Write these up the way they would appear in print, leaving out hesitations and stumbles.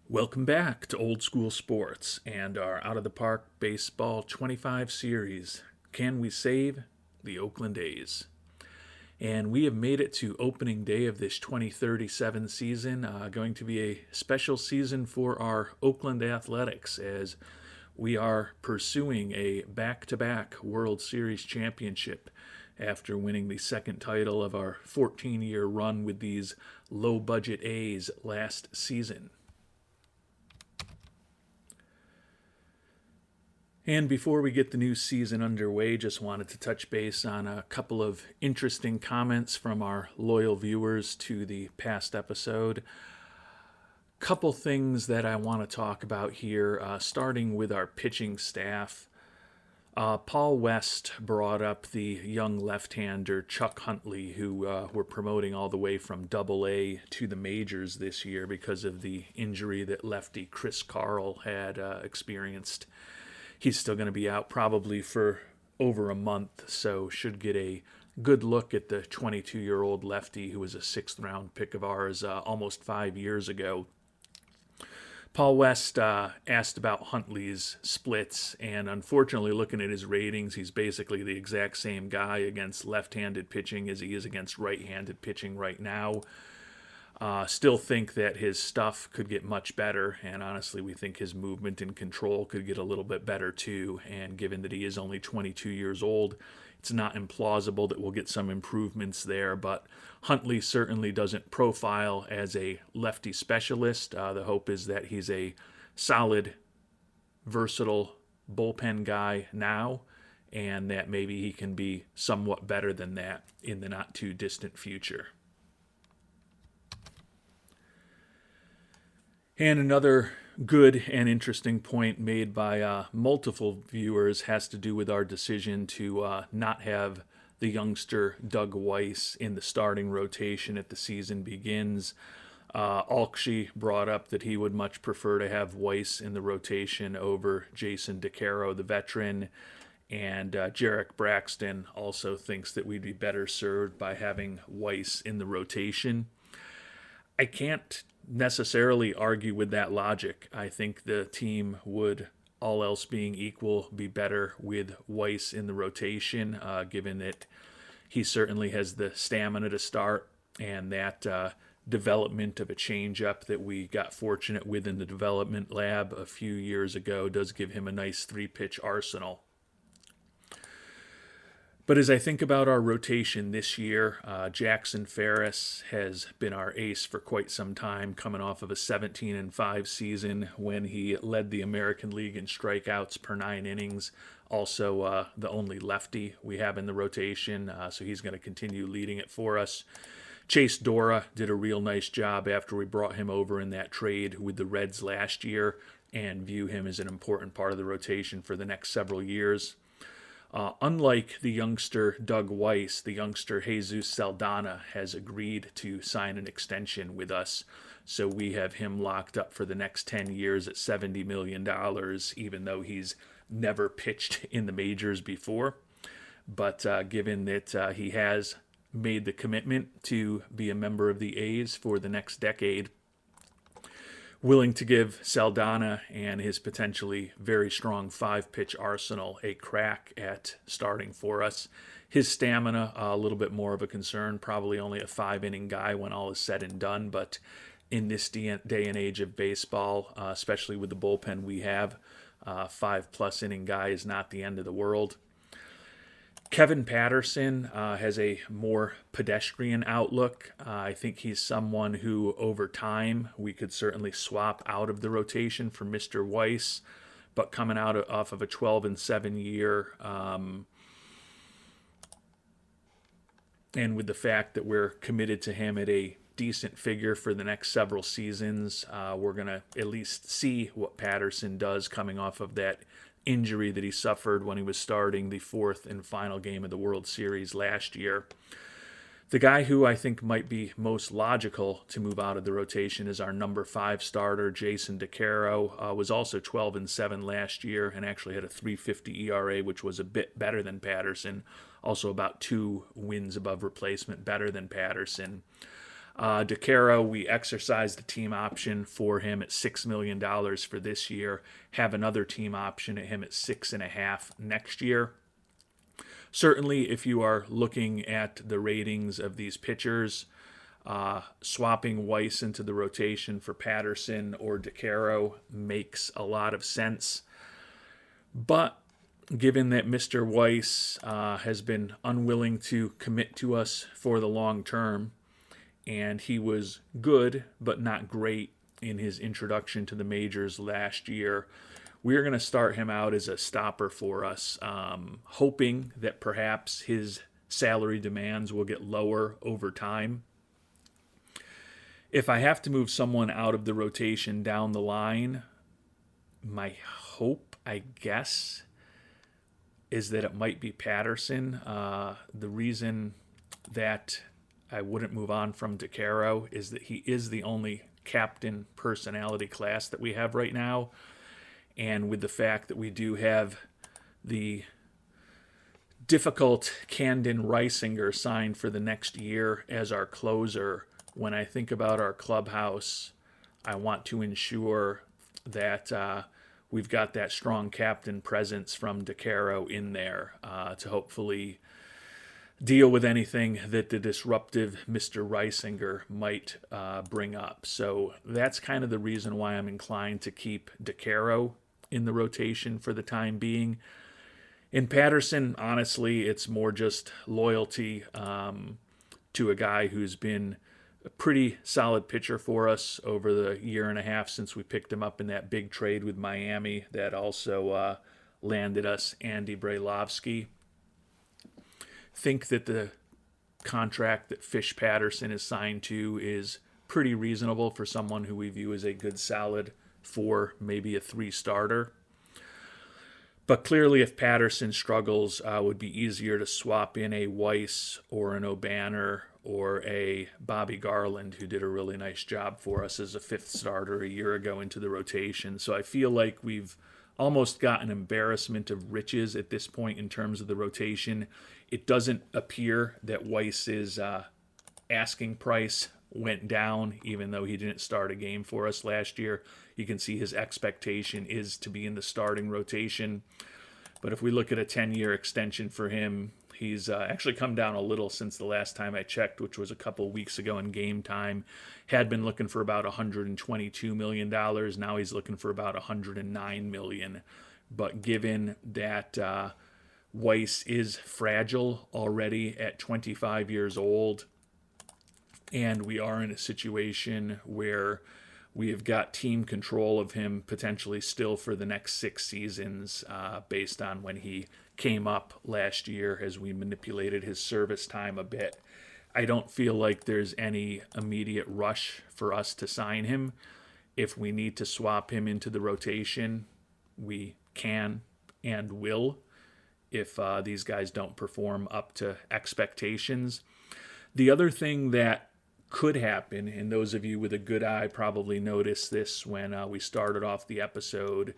Welcome back to Old School Sports and our Out of the Park Baseball 25 series. Can we save the Oakland A's? And we have made it to opening day of this 2037 season. Going to be a special season for our Oakland Athletics as we are pursuing a back-to-back World Series championship after winning the second title of our 14-year run with these low-budget A's last season. And before we get the new season underway, just wanted to touch base on a couple of interesting comments from our loyal viewers to the past episode. Couple things that I want to talk about here, starting with our pitching staff. Paul West brought up the young left-hander Chuck Huntley, who we're promoting all the way from Double-A to the majors this year because of the injury that lefty Chris Carl had experienced. He's still going to be out probably for over a month, so should get a good look at the 22-year-old lefty who was a sixth-round pick of ours almost 5 years ago. Paul West asked about Huntley's splits, and unfortunately, looking at his ratings, he's basically the exact same guy against left-handed pitching as he is against right-handed pitching right now. Still think that his stuff could get much better, and honestly, we think his movement and control could get a little bit better too. And given that he is only 22 years old, it's not implausible that we'll get some improvements there. But Huntley certainly doesn't profile as a lefty specialist. The hope is that he's a solid, versatile bullpen guy now, and that maybe he can be somewhat better than that in the not too distant future. And another good and interesting point made by multiple viewers has to do with our decision to not have the youngster Doug Weiss in the starting rotation at the season begins. Alkshy brought up that he would much prefer to have Weiss in the rotation over Jason DeCaro, the veteran. And Jarek Braxton also thinks that we'd be better served by having Weiss in the rotation. I can't necessarily argue with that logic. I think the team would, all else being equal, be better with Weiss in the rotation, given that he certainly has the stamina to start, and that development of a changeup that we got fortunate with in the development lab a few years ago does give him a nice three-pitch arsenal. But as I think about our rotation this year, Jackson Ferris has been our ace for quite some time, coming off of a 17-5 season when he led the American League in strikeouts per 9 innings. Also, the only lefty we have in the rotation, so he's going to continue leading it for us. Chase Dora did a real nice job after we brought him over in that trade with the Reds last year, and view him as an important part of the rotation for the next several years. Unlike the youngster Doug Weiss, the youngster Jesus Saldana has agreed to sign an extension with us. So we have him locked up for the next 10 years at $70 million, even though he's never pitched in the majors before. But given that he has made the commitment to be a member of the A's for the next decade, willing to give Saldana and his potentially very strong 5-pitch arsenal a crack at starting for us. His stamina, a little bit more of a concern, probably only a 5-inning guy when all is said and done, but in this day and age of baseball, especially with the bullpen we have, 5+ inning guy is not the end of the world. Kevin Patterson has a more pedestrian outlook. I think he's someone who, over time, we could certainly swap out of the rotation for Mr. Weiss, but coming off of a 12-7 year, and with the fact that we're committed to him at a decent figure for the next several seasons, we're going to at least see what Patterson does coming off of that injury that he suffered when he was starting the 4th and final game of the World Series last year. The guy who I think might be most logical to move out of the rotation is our number 5 starter, Jason DeCaro. Was also 12-7 last year and actually had a 3.50 ERA, which was a bit better than Patterson. Also about 2 wins above replacement better than Patterson. DeCaro, we exercised the team option for him at $6 million for this year, have another team option at him at $6.5 million next year. Certainly, if you are looking at the ratings of these pitchers, swapping Weiss into the rotation for Patterson or DeCaro makes a lot of sense. But given that Mr. Weiss has been unwilling to commit to us for the long term, and he was good but not great in his introduction to the majors last year, we're going to start him out as a stopper for us, hoping that perhaps his salary demands will get lower over time. If I have to move someone out of the rotation down the line, my hope, I guess, is that it might be Patterson. The reason that I wouldn't move on from DeCaro is that he is the only captain personality class that we have right now. And with the fact that we do have the difficult Camden Reisinger signed for the next year as our closer, when I think about our clubhouse, I want to ensure that we've got that strong captain presence from DeCaro in there to hopefully deal with anything that the disruptive Mr. Reisinger might bring up. So that's kind of the reason why I'm inclined to keep DeCaro in the rotation for the time being. In Patterson, honestly, it's more just loyalty to a guy who's been a pretty solid pitcher for us over the year and a half since we picked him up in that big trade with Miami that also landed us Andy Brailovsky. Think that the contract that Fish Patterson is signed to is pretty reasonable for someone who we view as a good solid 4, maybe a 3 starter. But clearly if Patterson struggles, it would be easier to swap in a Weiss or an O'Banner or a Bobby Garland, who did a really nice job for us as a 5th starter a year ago, into the rotation. So I feel like we've almost got an embarrassment of riches at this point in terms of the rotation. It doesn't appear that Weiss's asking price went down, even though he didn't start a game for us last year. You can see his expectation is to be in the starting rotation. But if we look at a 10-year extension for him, he's actually come down a little since the last time I checked, which was a couple weeks ago in Game Time. Had been looking for about $122 million. Now he's looking for about $109 million. But given that Weiss is fragile already at 25 years old, and we are in a situation where we have got team control of him potentially still for the next 6 seasons based on when he came up last year as we manipulated his service time a bit. I don't feel like there's any immediate rush for us to sign him. If we need to swap him into the rotation, we can and will if these guys don't perform up to expectations. The other thing that could happen, and those of you with a good eye probably noticed this when we started off the episode,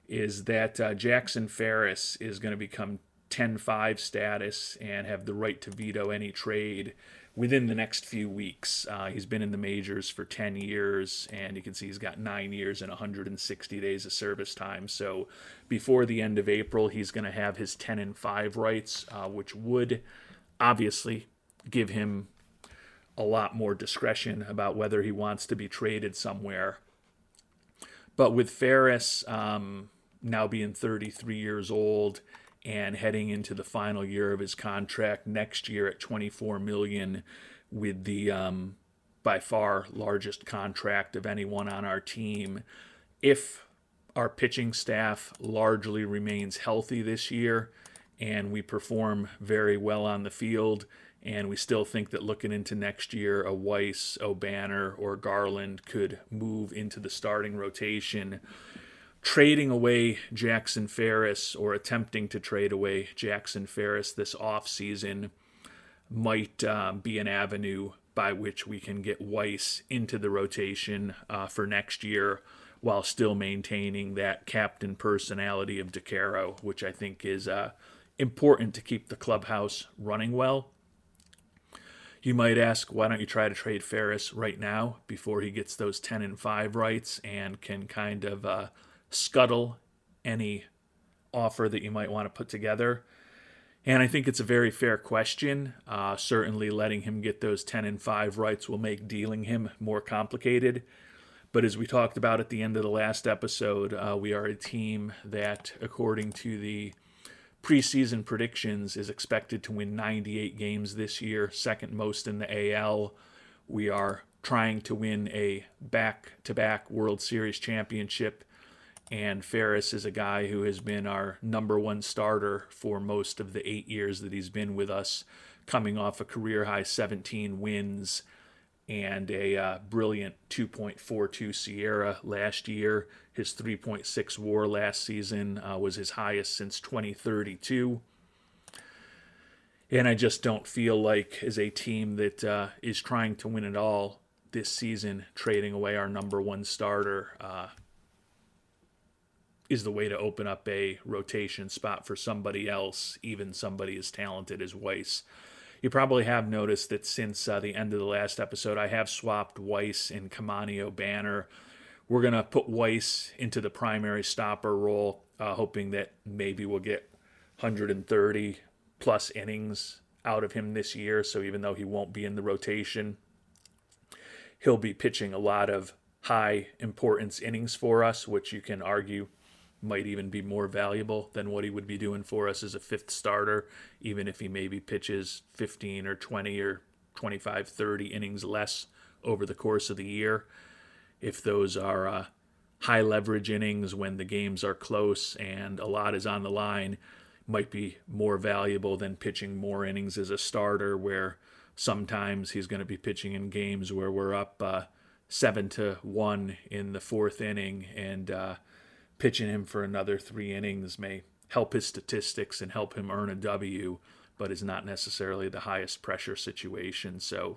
is that Jackson Ferris is going to become 10-5 status and have the right to veto any trade within the next few weeks. He's been in the majors for 10 years, and you can see he's got 9 years and 160 days of service time. So before the end of April, he's going to have his 10-5 rights, which would obviously give him a lot more discretion about whether he wants to be traded somewhere. But with Ferris now being 33 years old and heading into the final year of his contract next year at $24 million, with the by far largest contract of anyone on our team, if our pitching staff largely remains healthy this year and we perform very well on the field, and we still think that looking into next year, a Weiss, O'Banner, or Garland could move into the starting rotation, trading away Jackson Ferris or attempting to trade away Jackson Ferris this offseason might be an avenue by which we can get Weiss into the rotation for next year while still maintaining that captain personality of DeCaro, which I think is important to keep the clubhouse running well. You might ask, why don't you try to trade Ferris right now before he gets those 10-5 rights and can kind of scuttle any offer that you might want to put together? And I think it's a very fair question. Certainly letting him get those 10-5 rights will make dealing him more complicated. But as we talked about at the end of the last episode, we are a team that, according to the preseason predictions, is expected to win 98 games this year, second most in the AL. We are trying to win a back-to-back World Series championship, and Ferris is a guy who has been our number one starter for most of the 8 years that he's been with us, coming off a career-high 17 wins and a brilliant 2.42 Sierra last year. His 3.6 WAR last season was his highest since 2032. And I just don't feel like, as a team that is trying to win it all this season, trading away our number one starter is the way to open up a rotation spot for somebody else, even somebody as talented as Weiss. You probably have noticed that since the end of the last episode, I have swapped Weiss and Camanio Banner. We're going to put Weiss into the primary stopper role, hoping that maybe we'll get 130 plus innings out of him this year. So even though he won't be in the rotation, he'll be pitching a lot of high importance innings for us, which you can argue might even be more valuable than what he would be doing for us as a fifth starter, even if he maybe pitches 15 or 20 or 25, 30 innings less over the course of the year. If those are high leverage innings when the games are close and a lot is on the line, might be more valuable than pitching more innings as a starter, where sometimes he's going to be pitching in games where we're up 7-1 in the fourth inning, and pitching him for another 3 innings may help his statistics and help him earn a W, but is not necessarily the highest pressure situation. So,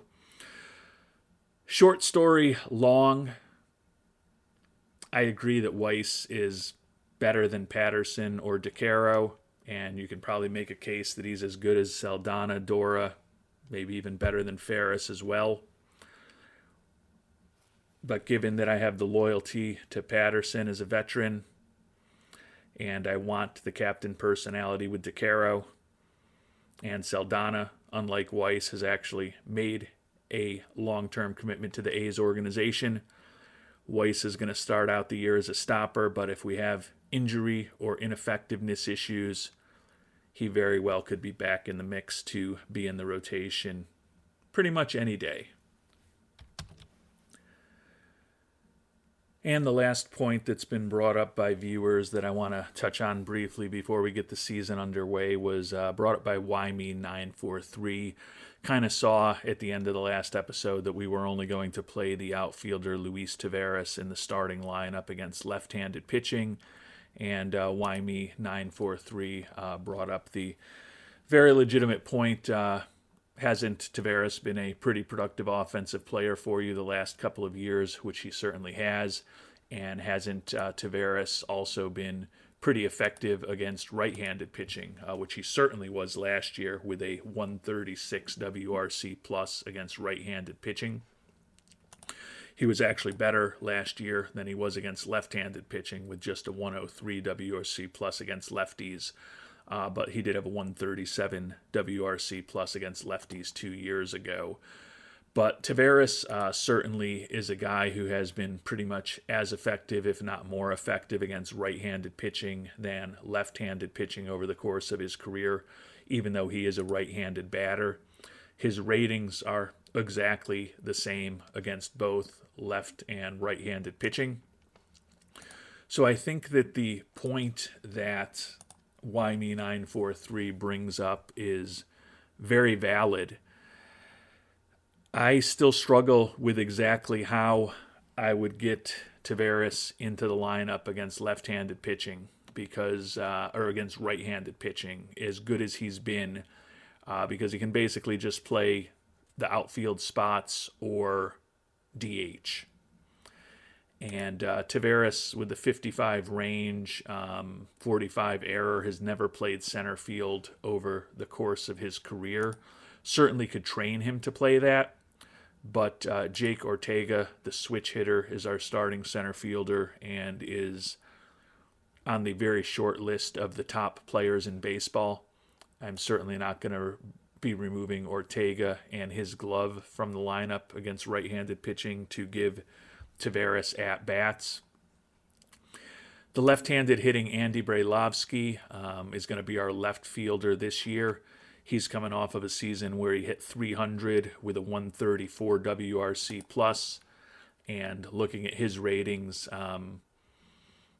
short story long, I agree that Weiss is better than Patterson or DeCaro, and you can probably make a case that he's as good as Saldana, Dora, maybe even better than Ferris as well. But given that I have the loyalty to Patterson as a veteran, and I want the captain personality with DeCaro, and Saldana, unlike Weiss, has actually made a long-term commitment to the A's organization, Weiss is going to start out the year as a stopper, but if we have injury or ineffectiveness issues, he very well could be back in the mix to be in the rotation pretty much any day. And the last point that's been brought up by viewers that I want to touch on briefly before we get the season underway was brought up by YME943. Kind of saw at the end of the last episode that we were only going to play the outfielder Luis Taveras in the starting lineup against left-handed pitching. And YME943 brought up the very legitimate point. Hasn't Taveras been a pretty productive offensive player for you the last couple of years, which he certainly has? And hasn't Taveras also been pretty effective against right-handed pitching, which he certainly was last year with a 136 WRC plus against right-handed pitching? He was actually better last year than he was against left-handed pitching with just a 103 WRC plus against lefties. But he did have a 137 WRC plus against lefties 2 years ago. But Taveras certainly is a guy who has been pretty much as effective, if not more effective, against right-handed pitching than left-handed pitching over the course of his career, even though he is a right-handed batter. His ratings are exactly the same against both left and right-handed pitching. So I think that the point that YME943 brings up is very valid. I still struggle with exactly how I would get Taveras into the lineup against left-handed pitching or against right-handed pitching, as good as he's been, because he can basically just play the outfield spots or DH. And Taveras, with the 55 range, 45 error, has never played center field over the course of his career. certainly could train him to play that. But Jake Ortega, the switch hitter, is our starting center fielder and is on the very short list of the top players in baseball. I'm certainly not going to be removing Ortega and his glove from the lineup against right-handed pitching to give Taveras at-bats. The left-handed hitting Andy Brailovsky is going to be our left fielder this year. He's coming off of a season where he hit 300 with a 134 WRC plus, and looking at his ratings,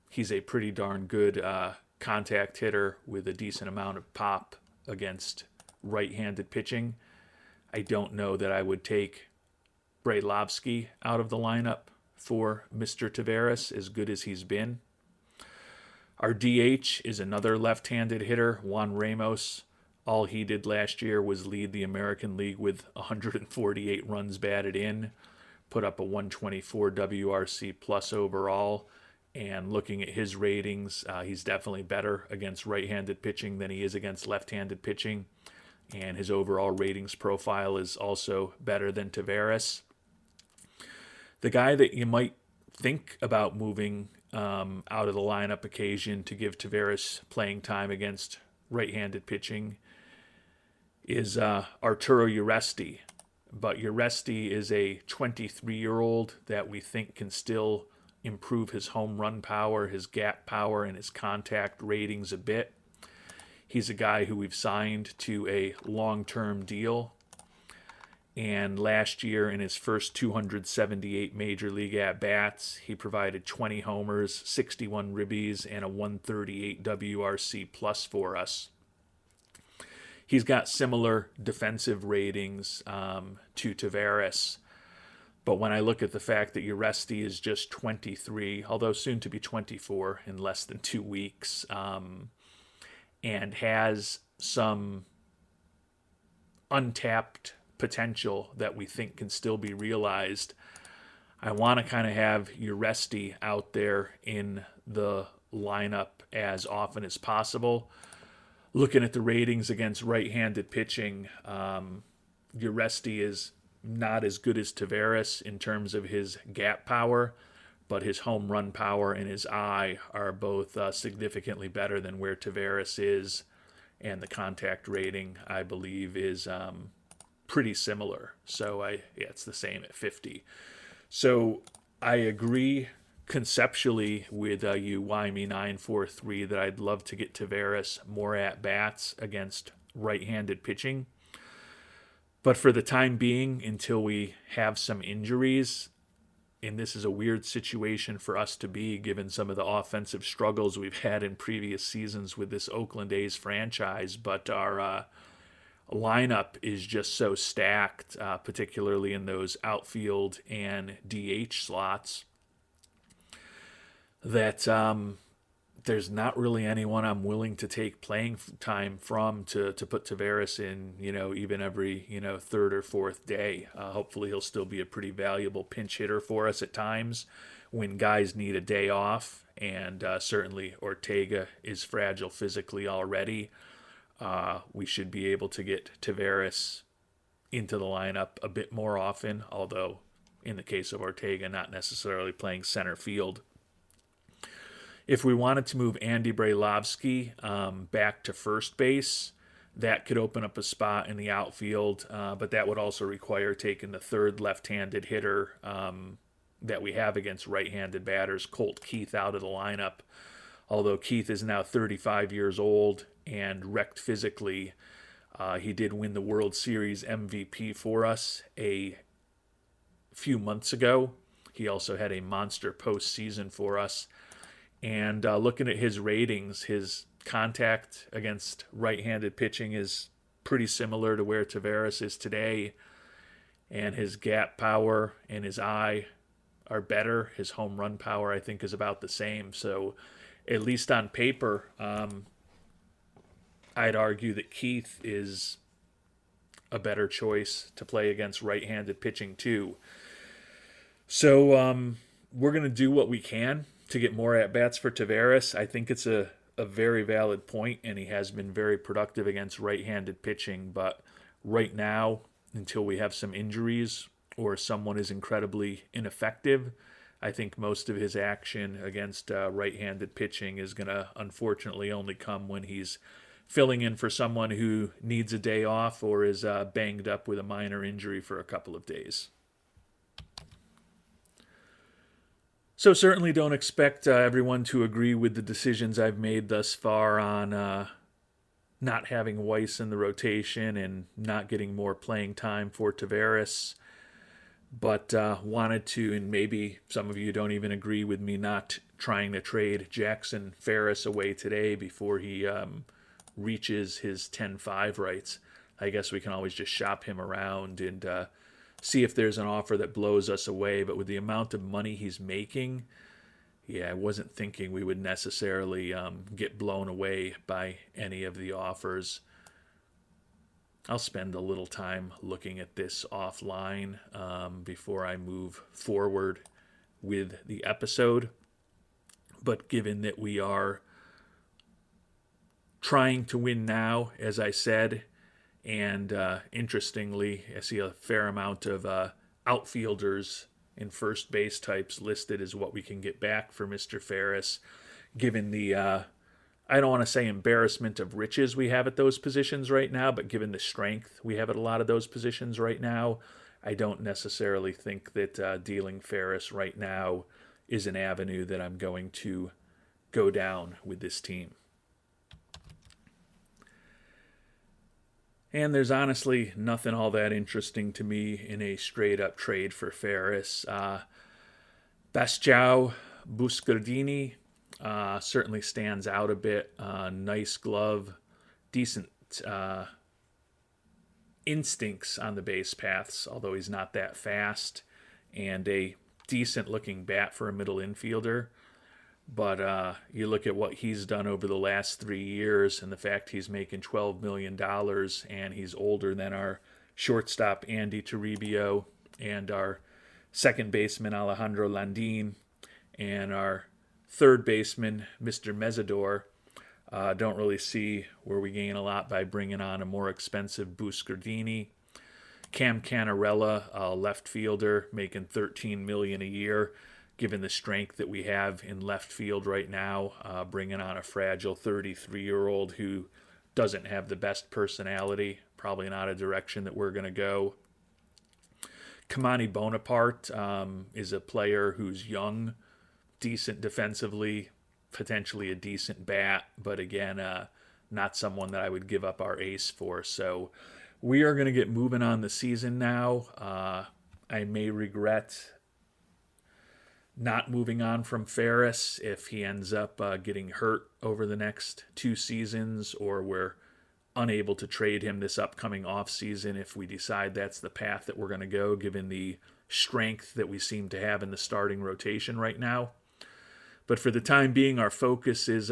he's a pretty darn good contact hitter with a decent amount of pop against right-handed pitching. I don't know that I would take Brailovsky out of the lineup for Mr. Taveras, as good as he's been. Our DH is another left-handed hitter, Juan Ramos. All he did last year was lead the American League with 148 runs batted in, put up a 124 WRC plus overall, and looking at his ratings, he's definitely better against right-handed pitching than he is against left-handed pitching, and his overall ratings profile is also better than Taveras. The guy that you might think about moving out of the lineup occasion to give Taveras playing time against right-handed pitching is Arturo Uresti. But Uresti is a 23-year-old that we think can still improve his home run power, his gap power, and his contact ratings a bit. He's a guy who we've signed to a long-term deal. And last year, in his first 278 Major League at-bats, he provided 20 homers, 61 ribbies, and a 138 WRC plus for us. He's got similar defensive ratings to Taveras. But when I look at the fact that Uresti is just 23, although soon to be 24 in less than 2 weeks, and has some untapped potential that we think can still be realized, I want to kind of have Uresti out there in the lineup as often as possible. Looking at the ratings against right-handed pitching, Uresti is not as good as Taveras in terms of his gap power, but his home run power and his eye are both significantly better than where Taveras is, and the contact rating, I believe, is pretty similar. So it's the same at 50. So I agree conceptually with you, YME943, that I'd love to get Taveras more at-bats against right-handed pitching. But for the time being, until we have some injuries, and this is a weird situation for us to be given some of the offensive struggles we've had in previous seasons with this Oakland A's franchise, but our lineup is just so stacked, particularly in those outfield and DH slots, that there's not really anyone I'm willing to take playing time from to put Taveras in, even every, third or fourth day. Hopefully he'll still be a pretty valuable pinch hitter for us at times when guys need a day off, and certainly Ortega is fragile physically already. We should be able to get Taveras into the lineup a bit more often, although in the case of Ortega, not necessarily playing center field. If we wanted to move Andy Brailovsky back to first base, that could open up a spot in the outfield, but that would also require taking the third left-handed hitter that we have against right-handed batters, Colt Keith, out of the lineup. Although Keith is now 35 years old and wrecked physically, he did win the World Series MVP for us a few months ago. He also had a monster postseason for us. And looking at his ratings, his contact against right-handed pitching is pretty similar to where Taveras is today. And his gap power and his eye are better. His home run power, I think, is about the same. So at least on paper, I'd argue that Keith is a better choice to play against right-handed pitching too. So we're going to do what we can to get more at-bats for Taveras. I think it's a very valid point, and he has been very productive against right-handed pitching, but right now, until we have some injuries or someone is incredibly ineffective, I think most of his action against right-handed pitching is going to unfortunately only come when he's filling in for someone who needs a day off or is banged up with a minor injury for a couple of days. So certainly don't expect everyone to agree with the decisions I've made thus far on not having Weiss in the rotation and not getting more playing time for Taveras. But wanted to, and maybe some of you don't even agree with me not trying to trade Jackson Ferris away today before he reaches his 10-5 rights. I guess we can always just shop him around and see if there's an offer that blows us away. But with the amount of money he's making, I wasn't thinking we would necessarily get blown away by any of the offers. I'll spend a little time looking at this offline before I move forward with the episode. But given that we are trying to win now, as I said, and interestingly, I see a fair amount of outfielders and first base types listed as what we can get back for Mr. Ferris, given the I don't want to say embarrassment of riches we have at those positions right now, but given the strength we have at a lot of those positions right now, I don't necessarily think that dealing Ferris right now is an avenue that I'm going to go down with this team. And there's honestly nothing all that interesting to me in a straight-up trade for Ferris. Bastiao Buscardini certainly stands out a bit. Nice glove, decent instincts on the base paths, although he's not that fast, and a decent-looking bat for a middle infielder. But you look at what he's done over the last 3 years and the fact he's making $12 million and he's older than our shortstop Andy Toribio and our second baseman Alejandro Landin and our third baseman Mr. Mesidor. Don't really see where we gain a lot by bringing on a more expensive Buscardini. Cam Canarella, a left fielder, making $13 million a year. Given the strength that we have in left field right now, bringing on a fragile 33-year-old who doesn't have the best personality, probably not a direction that we're going to go. Kamani Bonaparte is a player who's young, decent defensively, potentially a decent bat, but again, not someone that I would give up our ace for. So we are going to get moving on the season now. I may regret not moving on from Ferris if he ends up getting hurt over the next 2 seasons, or we're unable to trade him this upcoming offseason if we decide that's the path that we're going to go, given the strength that we seem to have in the starting rotation right now. But for the time being, our focus is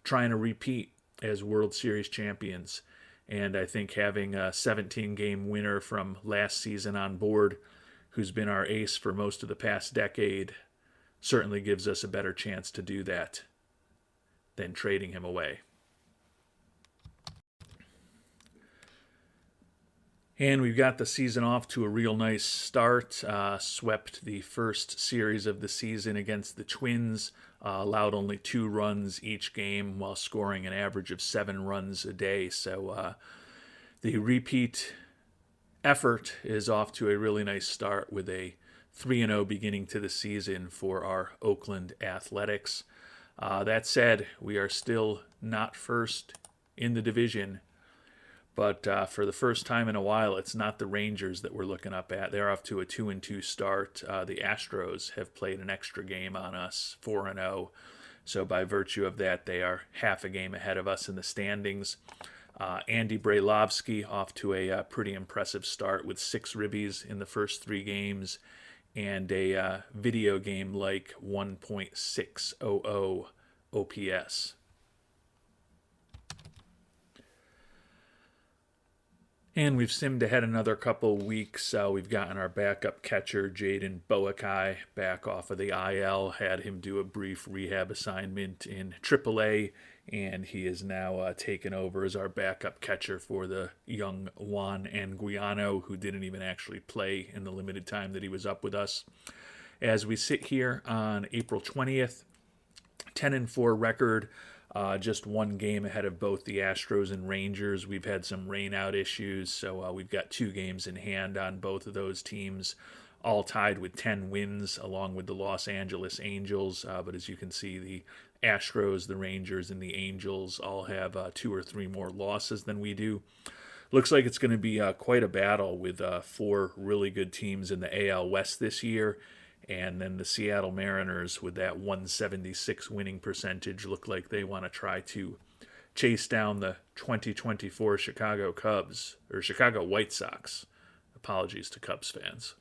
trying to repeat as World Series champions. And I think having a 17-game winner from last season on board, who's been our ace for most of the past decade, certainly gives us a better chance to do that than trading him away. And we've got the season off to a real nice start. Swept the first series of the season against the Twins, allowed only 2 runs each game while scoring an average of 7 runs a day. So the repeat effort is off to a really nice start with a 3-0 beginning to the season for our Oakland Athletics. That said, we are still not first in the division, but for the first time in a while, it's not the Rangers that we're looking up at. They're off to a 2-2 start. The Astros have played an extra game on us, 4-0. So by virtue of that, they are half a game ahead of us in the standings. Andy Brailovsky off to a pretty impressive start with 6 ribbies in the first 3 games and a video game like 1.600 OPS. And we've simmed ahead another couple weeks. We've gotten our backup catcher, Jaden Boakai, back off of the IL, had him do a brief rehab assignment in AAA and he is now taken over as our backup catcher for the young Juan Anguiano, who didn't even actually play in the limited time that he was up with us. As we sit here on April 20th, 10-4 record, just one game ahead of both the Astros and Rangers. We've had some rainout issues, so we've got 2 games in hand on both of those teams, all tied with 10 wins, along with the Los Angeles Angels. But as you can see, the Astros, the Rangers, and the Angels all have 2 or 3 more losses than we do. Looks like it's going to be quite a battle with 4 really good teams in the AL West this year. And then the Seattle Mariners, with that 176 winning percentage, look like they want to try to chase down the 2024 Chicago Cubs, or Chicago White Sox. Apologies to Cubs fans.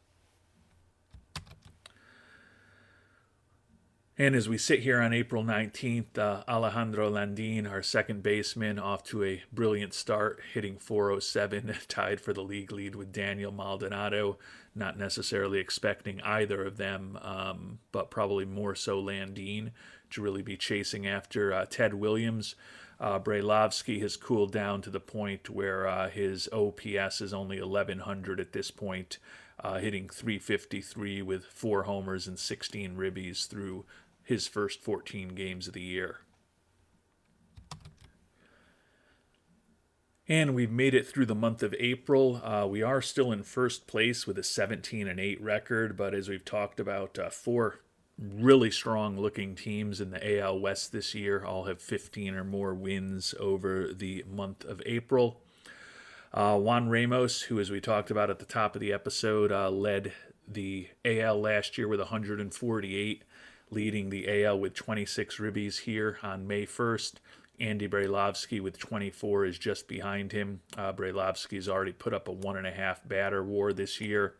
And as we sit here on April 19th, Alejandro Landin, our second baseman, off to a brilliant start, hitting .407, tied for the league lead with Daniel Maldonado. Not necessarily expecting either of them, but probably more so Landin to really be chasing after Ted Williams. Brailovsky has cooled down to the point where his OPS is only 1,100 at this point, hitting .353 with 4 homers and 16 ribbies through his first 14 games of the year. And we've made it through the month of April. We are still in first place with a 17-8 record, but as we've talked about, 4 really strong-looking teams in the AL West this year all have 15 or more wins over the month of April. Juan Ramos, who, as we talked about at the top of the episode, led the AL last year with 148, leading the AL with 26 ribbies here on May 1st. Andy Brailovsky with 24 is just behind him. Brailovsky's already put up a 1.5 batter WAR this year.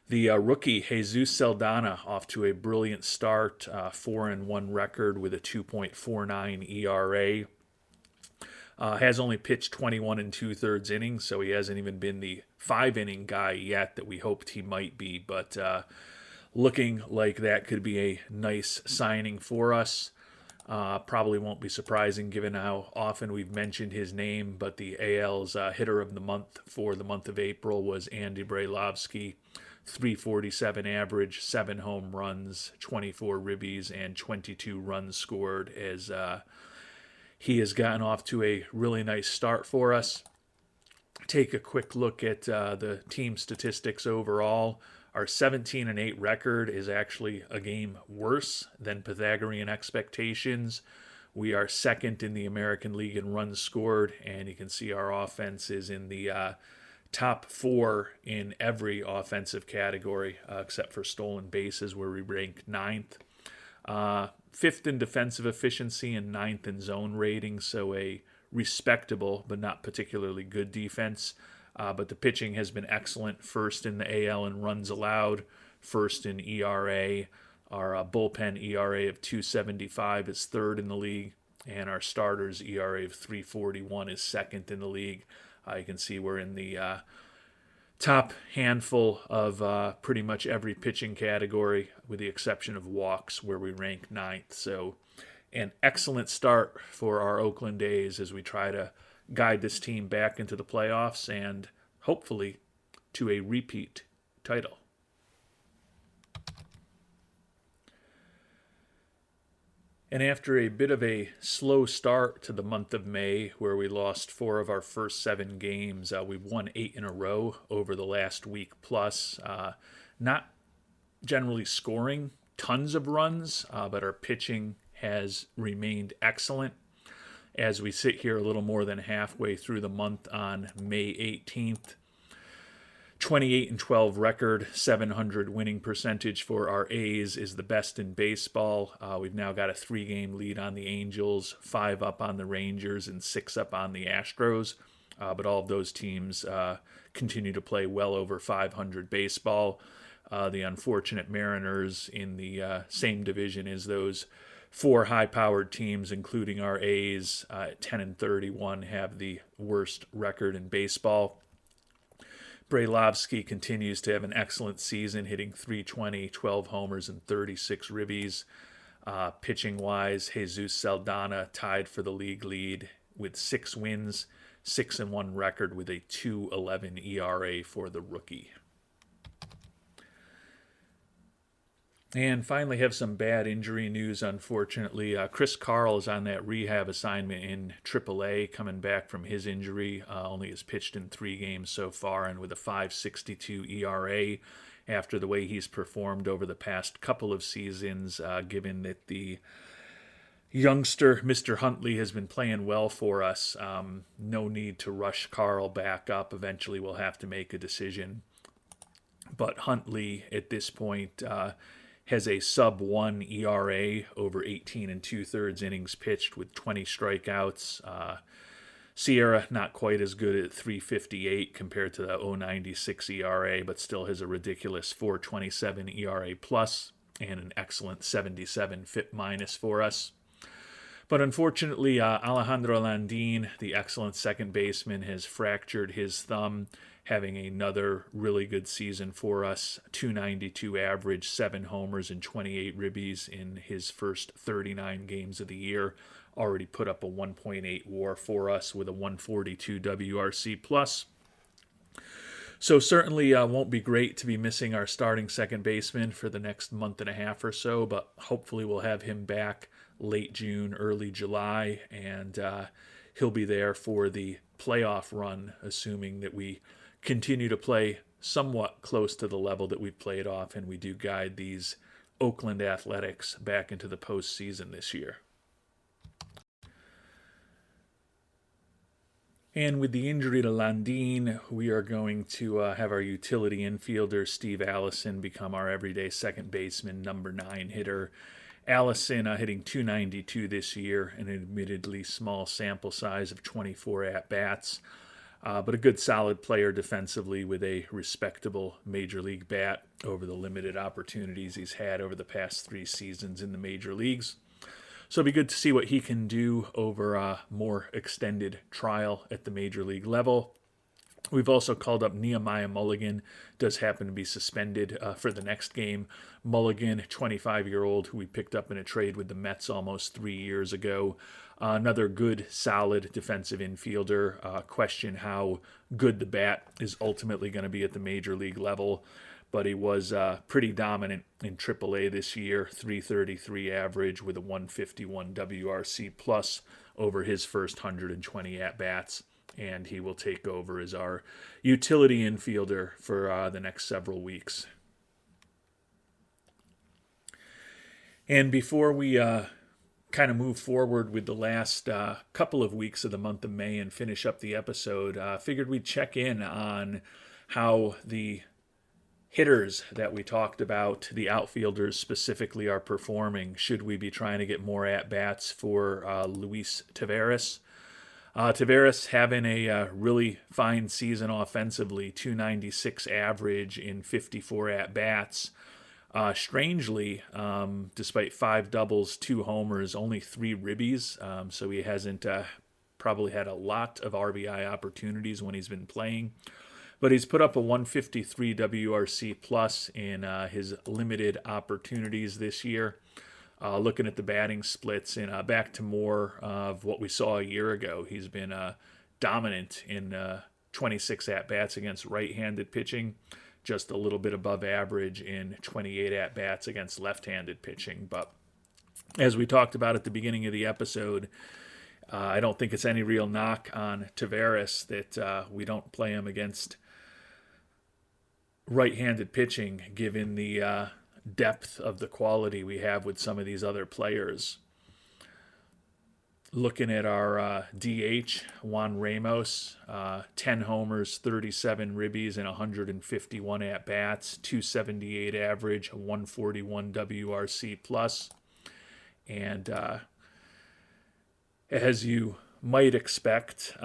The rookie Jesus Saldana off to a brilliant start, 4-1 record with a 2.49 ERA. Has only pitched 21 2/3 innings, so he hasn't even been the 5-inning guy yet that we hoped he might be, but looking like that could be a nice signing for us. Probably won't be surprising given how often we've mentioned his name, but the AL's hitter of the month for the month of April was Andy Brailovsky. 347 average, 7 home runs, 24 ribbies, and 22 runs scored as he has gotten off to a really nice start for us. Take a quick look at the team statistics overall. Our 17-8 record is actually a game worse than Pythagorean expectations. We are second in the American League in runs scored, and you can see our offense is in the top 4 in every offensive category, except for stolen bases, where we rank 9th. 5th in defensive efficiency and 9th in zone rating, so a respectable but not particularly good defense. But the pitching has been excellent. 1st in the AL in runs allowed, 1st in ERA. Our bullpen ERA of 2.75 is 3rd in the league, and our starters ERA of 3.41 is 2nd in the league. You can see we're in the top handful of pretty much every pitching category, with the exception of walks, where we rank 9th. So an excellent start for our Oakland A's as we try to guide this team back into the playoffs and hopefully to a repeat title. And after a bit of a slow start to the month of May, where we lost 4 of our first 7 games, we've won 8 in a row over the last week plus. Not generally scoring tons of runs, but our pitching has remained excellent. As we sit here a little more than halfway through the month on May 18th, 28-12 record, 700 winning percentage for our A's is the best in baseball. We've now got a 3-game lead on the Angels, 5 up on the Rangers, and 6 up on the Astros. But all of those teams continue to play well over 500 baseball. The unfortunate Mariners in the same division as those 4 high-powered teams, including our A's, at 10-31, have the worst record in baseball. Brailovsky continues to have an excellent season, hitting .320, 12 homers, and 36 ribbies. Pitching-wise, Jesus Saldana tied for the league lead with 6 wins, 6-1 record with a 2.11 ERA for the rookie. And finally have some bad injury news, unfortunately. Chris Carl is on that rehab assignment in AAA, coming back from his injury. Only has pitched in 3 games so far, and with a 5.62 ERA after the way he's performed over the past couple of seasons, given that the youngster, Mr. Huntley, has been playing well for us. No need to rush Carl back up. Eventually we'll have to make a decision. But Huntley, at this point, has a sub-1 ERA over 18 2/3 innings pitched with 20 strikeouts. Sierra, not quite as good at 3.58 compared to the 0.96 ERA, but still has a ridiculous 4.27 ERA plus and an excellent 77 FIP minus for us. But unfortunately, Alejandro Landin, the excellent second baseman, has fractured his thumb, having another really good season for us. 292 average, 7 homers and 28 ribbies in his first 39 games of the year. Already put up a 1.8 WAR for us with a 142 WRC plus. So certainly won't be great to be missing our starting second baseman for the next month and a half or so, but hopefully we'll have him back late June, early July, and he'll be there for the playoff run, assuming that we continue to play somewhat close to the level that we've played off, and we do guide these Oakland Athletics back into the postseason this year. And with the injury to Landin, we are going to have our utility infielder, Steve Allison, become our everyday second baseman, number 9 hitter. Allison hitting 292 this year, an admittedly small sample size of 24 at-bats, but a good solid player defensively with a respectable major league bat over the limited opportunities he's had over the past 3 seasons in the major leagues. So it'll be good to see what he can do over a more extended trial at the major league level. We've also called up Nehemiah Mulligan, does happen to be suspended for the next game. Mulligan, 25-year-old, who we picked up in a trade with the Mets almost 3 years ago. Another good, solid defensive infielder. Question how good the bat is ultimately going to be at the major league level. But he was pretty dominant in AAA this year, 333 average with a 151 WRC plus over his first 120 at-bats. And he will take over as our utility infielder for the next several weeks. And before we kind of move forward with the last couple of weeks of the month of May and finish up the episode, figured we'd check in on how the hitters that we talked about, the outfielders specifically, are performing. Should we be trying to get more at-bats for Luis Taveras? Taveras having a really fine season offensively, 296 average in 54 at-bats. Strangely, despite 5 doubles, 2 homers, only 3 ribbies, so he hasn't probably had a lot of RBI opportunities when he's been playing. But he's put up a 153 WRC plus in his limited opportunities this year. Looking at the batting splits and back to more of what we saw a year ago. He's been dominant in 26 at-bats against right-handed pitching, just a little bit above average in 28 at-bats against left-handed pitching. But as we talked about at the beginning of the episode, I don't think it's any real knock on Taveras that we don't play him against right-handed pitching, given the depth of the quality we have with some of these other players. Looking at our DH, Juan Ramos, 10 homers, 37 ribbies, and 151 at-bats, 278 average, 141 WRC plus. And as you might expect,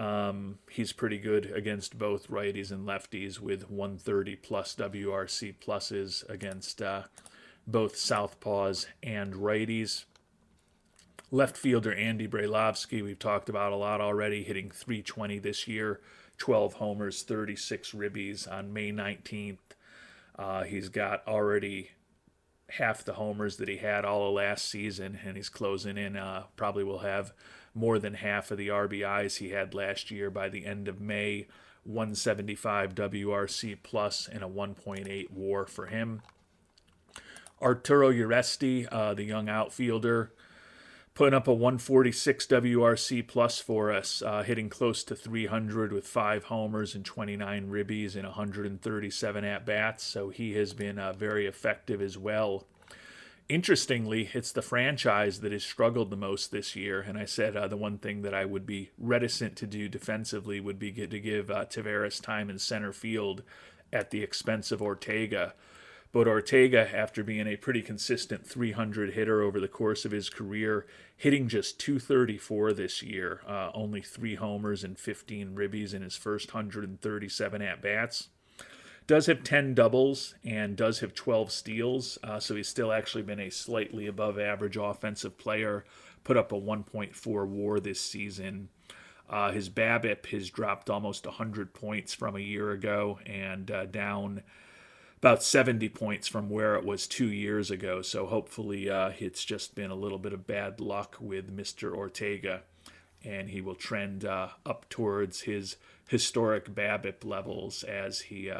he's pretty good against both righties and lefties with 130 plus WRC pluses against both southpaws and righties. Left fielder Andy Brailovsky, we've talked about a lot already, hitting 320 this year, 12 homers, 36 ribbies on May 19th. He's got already half the homers that he had all of last season, and he's closing in, probably will have more than half of the RBIs he had last year by the end of May. 175 WRC plus and a 1.8 WAR for him. Arturo Uresti, the young outfielder, putting up a 146 WRC plus for us, hitting close to 300 with 5 homers and 29 ribbies and 137 at-bats, so he has been very effective as well. Interestingly, it's the franchise that has struggled the most this year, and I said the one thing that I would be reticent to do defensively would be to give Taveras time in center field at the expense of Ortega. But Ortega, after being a pretty consistent 300 hitter over the course of his career, hitting just 234 this year, only 3 homers and 15 ribbies in his first 137 at-bats. Does have 10 doubles and does have 12 steals, so he's still actually been a slightly above average offensive player, put up a 1.4 WAR this season. His BABIP has dropped almost 100 points from a year ago and down about 70 points from where it was 2 years ago, so hopefully it's just been a little bit of bad luck with Mr. Ortega, and he will trend up towards his historic BABIP levels as he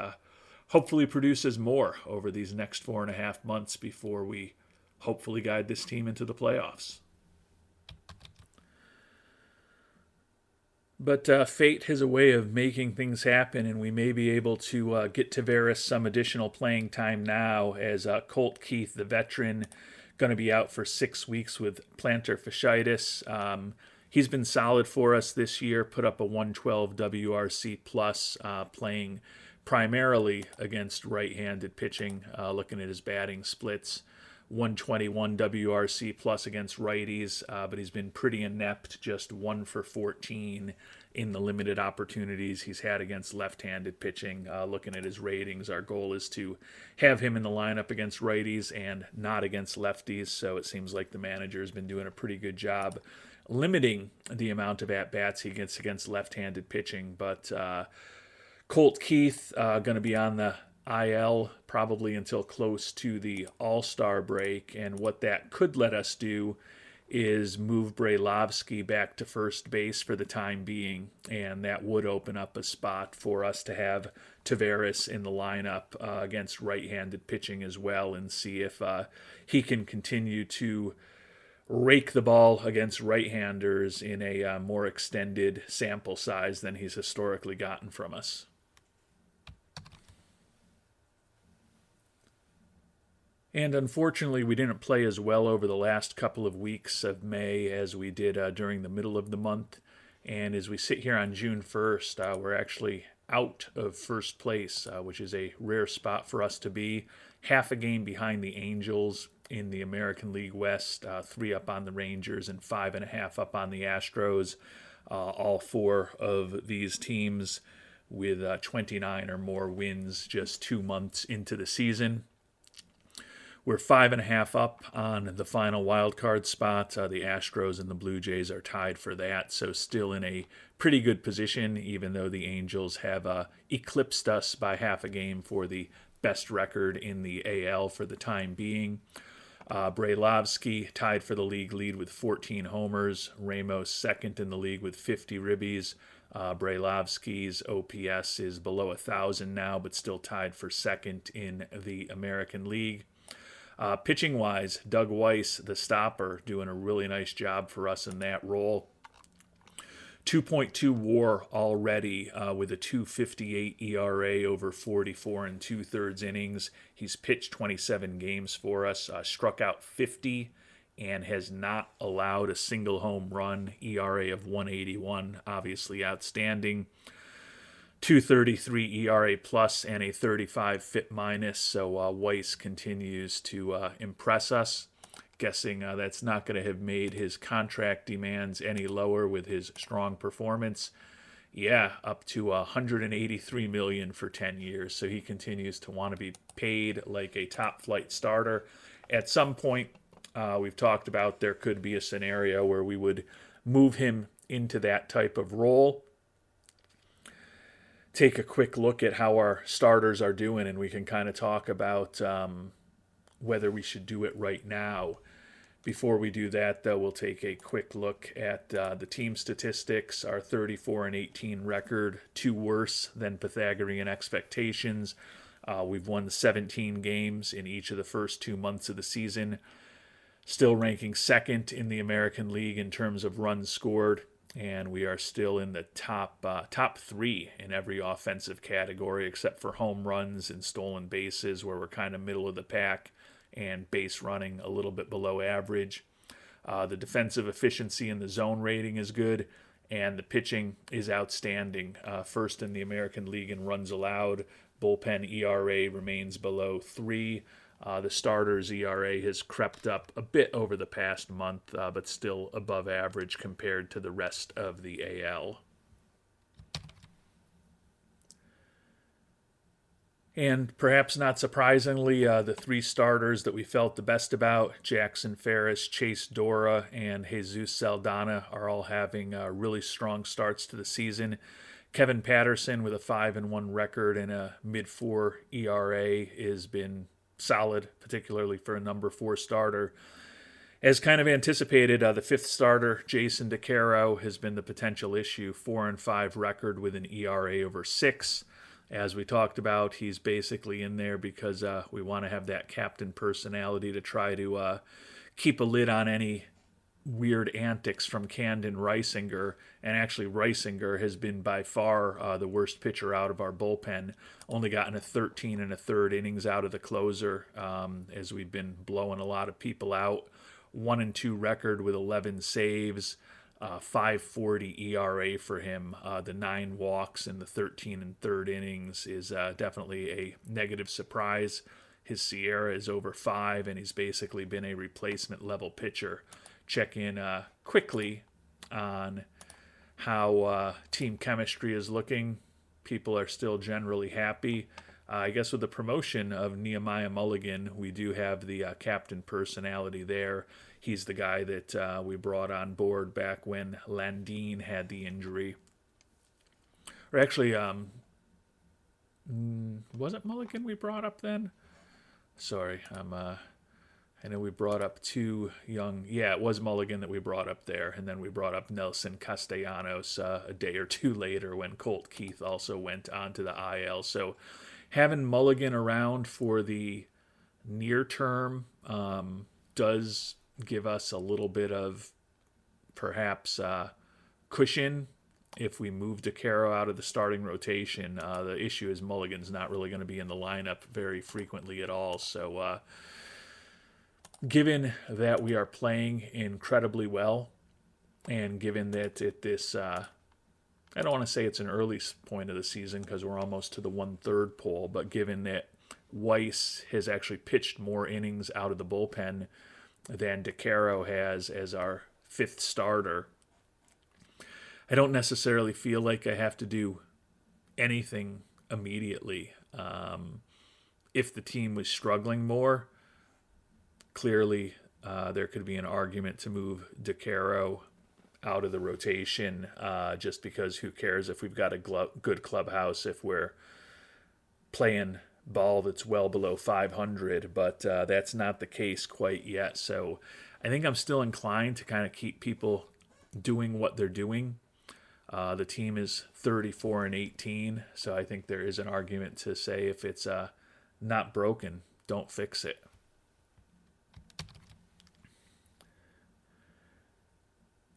hopefully produces more over these next 4.5 months before we hopefully guide this team into the playoffs. But fate has a way of making things happen, and we may be able to get Taveras some additional playing time now, as Colt Keith, the veteran, going to be out for 6 weeks with plantar fasciitis. He's been solid for us this year, put up a 112 WRC plus, playing primarily against right-handed pitching, looking at his batting splits. 121 WRC plus against righties, but he's been pretty inept, just 1 for 14 in the limited opportunities he's had against left-handed pitching. Looking at his ratings, our goal is to have him in the lineup against righties and not against lefties, so it seems like the manager has been doing a pretty good job limiting the amount of at-bats he gets against left-handed pitching. But Colt Keith going to be on the IL probably until close to the All-Star break, and what that could let us do is move Brailovsky back to first base for the time being, and that would open up a spot for us to have Taveras in the lineup against right-handed pitching as well, and see if he can continue to rake the ball against right-handers in a more extended sample size than he's historically gotten from us. And unfortunately, we didn't play as well over the last couple of weeks of May as we did during the middle of the month. And as we sit here on June 1st, we're actually out of first place, which is a rare spot for us to be. Half a game behind the Angels in the American League West, 3 up on the Rangers and 5.5 up on the Astros. All 4 of these teams with 29 or more wins just 2 months into the season. We're 5.5 up on the final wild card spot. The Astros and the Blue Jays are tied for that, so still in a pretty good position, even though the Angels have eclipsed us by half a game for the best record in the AL for the time being. Brailovsky tied for the league lead with 14 homers. Ramos second in the league with 50 ribbies. Brailovsky's OPS is below 1,000 now, but still tied for second in the American League. Pitching-wise, Doug Weiss, the stopper, doing a really nice job for us in that role. 2.2 WAR already with a 2.58 ERA over 44 and 2/3 innings. He's pitched 27 games for us, struck out 50, and has not allowed a single home run. ERA of 1.81, obviously outstanding. 2.33 ERA plus and a 35 FIP minus, so Weiss continues to impress us. Guessing that's not going to have made his contract demands any lower with his strong performance. Yeah, up to $183 million for 10 years, so he continues to want to be paid like a top-flight starter. At some point, we've talked about there could be a scenario where we would move him into that type of role. Take a quick look at how our starters are doing, and we can kind of talk about whether we should do it right now. Before we do that, though, we'll take a quick look at the team statistics. Our 34-18 record, two worse than Pythagorean expectations. We've won 17 games in each of the first 2 months of the season. Still ranking second in the American League in terms of runs scored, and we are still in the top three in every offensive category except for home runs and stolen bases, where we're kind of middle of the pack, and base running a little bit below average. The defensive efficiency in the zone rating is good, and the pitching is outstanding. First in the American League in runs allowed. Bullpen ERA remains below 3. The starters ERA has crept up a bit over the past month, but still above average compared to the rest of the AL. And perhaps not surprisingly, the three starters that we felt the best about, Jackson Ferris, Chase Dora, and Jesus Saldana, are all having really strong starts to the season. Kevin Patterson, with a 5-1 record and a mid-4 ERA, has been solid, particularly for a number 4 starter. As kind of anticipated, the fifth starter, Jason DeCaro, has been the potential issue. 4-5 record with an ERA over 6. As we talked about, he's basically in there because we want to have that captain personality to try to keep a lid on any weird antics from Camden Reisinger. And actually, Reisinger has been by far the worst pitcher out of our bullpen. Only gotten a 13 1/3 innings out of the closer, as we've been blowing a lot of people out. 1-2 record with 11 saves. 5.40 ERA for him. The 9 walks in the 13 1/3 innings is definitely a negative surprise. His Sierra is over 5, and he's basically been a replacement level pitcher. Check in quickly on how team chemistry is looking. People are still generally happy. I guess with the promotion of Nehemiah Mulligan, we do have the captain personality there. He's the guy that we brought on board back when Landine had the injury. Or actually, was it Mulligan we brought up then? Sorry, I know we brought up 2 young... Yeah, it was Mulligan that we brought up there. And then we brought up Nelson Castellanos a day or 2 later when Colt Keith also went on to the IL. So having Mulligan around for the near term does give us a little bit of perhaps cushion if we move DeCaro out of the starting rotation. The issue is Mulligan's not really going to be in the lineup very frequently at all. So given that we are playing incredibly well, and given that at this, I don't want to say it's an early point of the season because we're almost to the 1/3 pole, but given that Weiss has actually pitched more innings out of the bullpen than DeCaro has as our 5th starter, I don't necessarily feel like I have to do anything immediately. If the team was struggling more, clearly there could be an argument to move DeCaro out of the rotation, just because who cares if we've got a good clubhouse if we're playing ball that's well below 500, but that's not the case quite yet. So I think I'm still inclined to kind of keep people doing what they're doing. The team is 34-18, so I think there is an argument to say if it's not broken, don't fix it.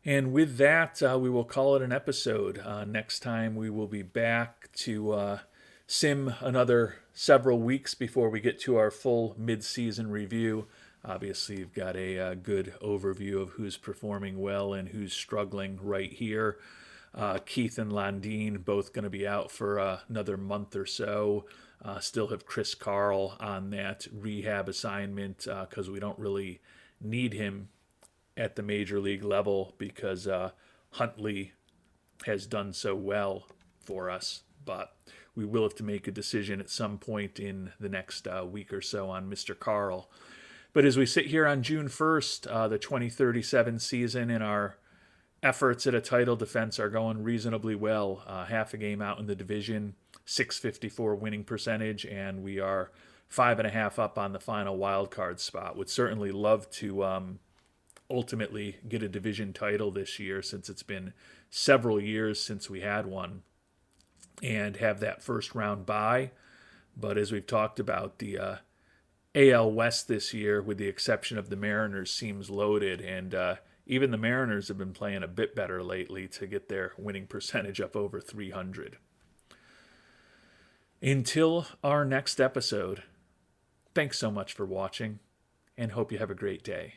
And with that, we will call it an episode. Next time we will be back to sim another several weeks before we get to our full mid-season review. Obviously, you've got a good overview of who's performing well and who's struggling right here. Keith and Landine both going to be out for another month or so. Still have Chris Carl on that rehab assignment because we don't really need him at the major league level because Huntley has done so well for us. But we will have to make a decision at some point in the next week or so on Mr. Carl. But as we sit here on June 1st, the 2037 season and our efforts at a title defense are going reasonably well. Half a game out in the division, .654 winning percentage, and we are 5.5 up on the final wild card spot. Would certainly love to ultimately get a division title this year, since it's been several years since we had one, and have that first round bye. But as we've talked about, the AL West this year, with the exception of the Mariners, seems loaded, and even the Mariners have been playing a bit better lately to get their winning percentage up over 300. Until our next episode, thanks so much for watching, and hope you have a great day.